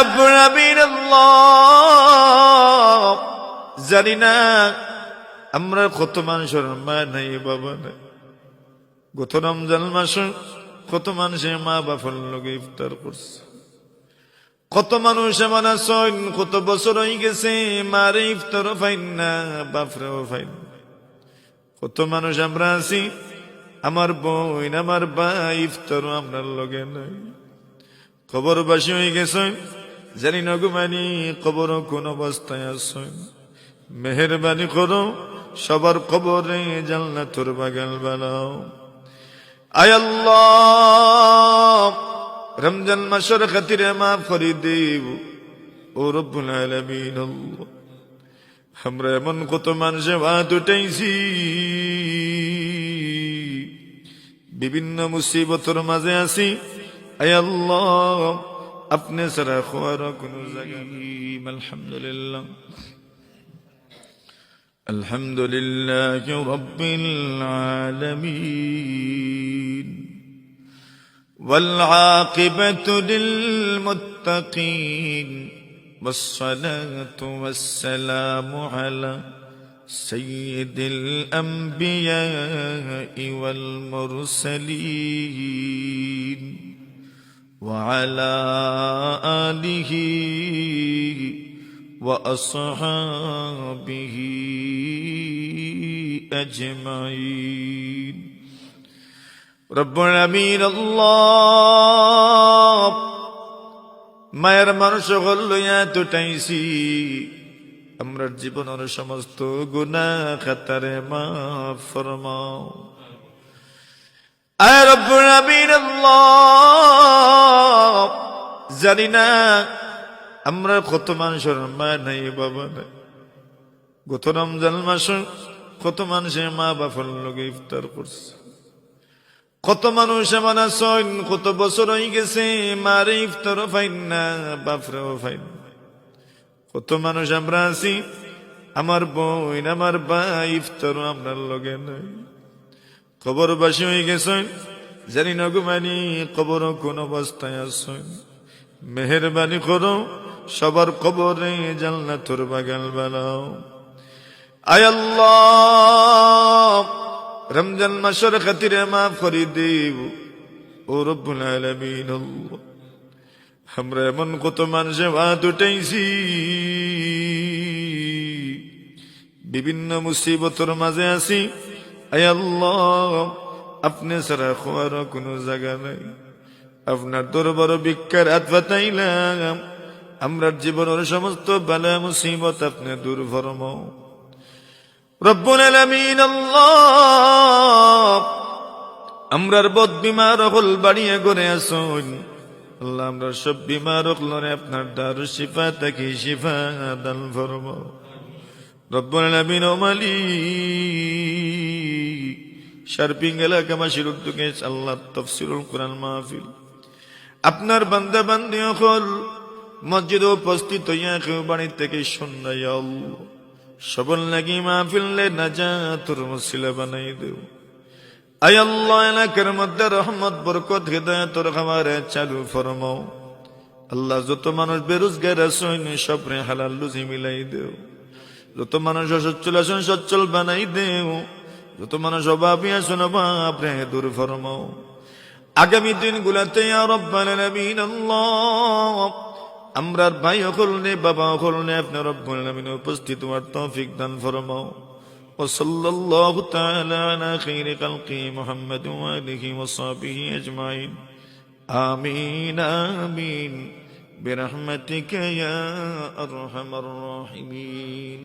রব্বুল আমিন আল্লাহ, জানি না আমরা কত মানুষের মা নাই বাবা নাই। গত রমজান মাস কত মানুষের মা বাবার লগে ইফতার করছে, কত মানুষ এমন আছেন কত বছর হয়ে গেছে মারে ইফতারও পাইন না, বাপরেও পাইন। কত মানুষ আমরা আছি, আমার বোন আমার ভাই ইফতারও আপনার লগে নাই। কবরবাসী হয়ে গেছেন, জানি না গুমানি কবর কোন অবস্থায় আছেন। মেহেরবানি করো, সবার কবরে জান্নাতুর বাগান বানাও। আয় আল্লাহ, রমজান মাসের খাতিরে মাফ করে দেব ও রব্বুল আলামিন। আল্লাহ, আমরা এমন কত মানুষে হাত উঠাইছি, বিভিন্ন মুসিবতের মাঝে আছি। আয় আল্লাহ, আপনি ছাড়া খোয়ার কোন জায়গা নেই। আলহামদুলিল্লাহ, আলহামদুলিল্লাহ রাব্বিল আলামিন, والعاقبة للمتقين، والصلاة والسلام على سيد الأنبياء والمرسلين، وعلى آله وأصحابه أجمعين। রব্বুল আমিন আল্লাহ, মায়ের মানুষ হল লইয়া তুটাইছি, আমরা জীবনের সমস্ত গুনাহ খাতারে মাফ ফরমাও। আয় রব্বুল আমিন আল্লাহ, জানি না আমরা কত মানুষের মা নাই বাবা নাই। গত রমজান মাস কত মানুষের মা বাবার লগে ইফতার করছে, কত মানুষ এমন আছেন কত বছর হয়ে গেছে মারে ইফতারও পাইন না, বাপরেও পাইন। কত মানুষ আমরা আছি, আমার বোন আমার ভাই ইফতারও আপনার লগে নাই। কবরবাসী হয়ে গেছেন, জানি না গুমানি কবর কোন অবস্থায় আছেন। মেহেরবানি করো, সবার কবরে জান্নাতুর বাগান বানাও। আয় আল্লাহ, রমজান মাসের খাতিরে মাফ করে দেব ও রব্বুল আলামিন। আল্লাহ, আমরা এমন কত মানুষে হাত উঠাইছি, বিভিন্ন মুসিবতের মাঝে আছি। আয় আল্লাহ, আপনি ছাড়া খোয়ার কোন জায়গা নাই। আপনার দরবার ভিক্ষার হাত পাতাইলাম, আমরা জীবনের সমস্ত বালা মুসিবত আপনি দূর ফরমাও। রব্বুল আলামিন আল্লাহ, আমরার বদ বিমার হল বাড়িয়ে করে আসুন। আল্লাহ, আমরা সব বিমার হলরে আপনার দারু শিফা তাকে শিফা দান ফরমাও। রব্বুল আলামিন ও মালিক, শারপিং এলাকাবাসীর উদ্যোগে আল্লাহ তাফসীরুল কোরআন মাহফিল আপনার বান্দা বান্দি হল মসজিদে উপস্থিত হইয়া কেউ বাড়ি থেকে শুননা, ইয়া আল্লাহ সবল লাগি মাহফিলে নাজাতুর মুসিলা বানাই দেও। আয় আল্লাহ, এলাকার মধ্যে রহমত বরকত হিদায়াতের খাবারে চালু ফরমাও। আল্লাহ, যত মানুষ বেরোজগার আছেন সবরে হালাল রুজি মিলাই দেও। যত মানুষ অসচ্ছল আছেন সচ্ছল বানাই দেও। যত মানুষ অভাবী আছেন অভাব রে দূর ফরমাও। আগামী দিনগুলাতে ইয়া রব্বাল আলামিন আল্লাহ, আমরার ভাই হলনে বাবা হলনে আপনি রব্বুল আলামিন উপস্থিত হওয়ার তৌফিক দান ফরমাও। وصلى الله تعالى على خير خلقه محمد وآله وصحبه أجمعين آمين آمين برحمتك يا أرحم الراحمين.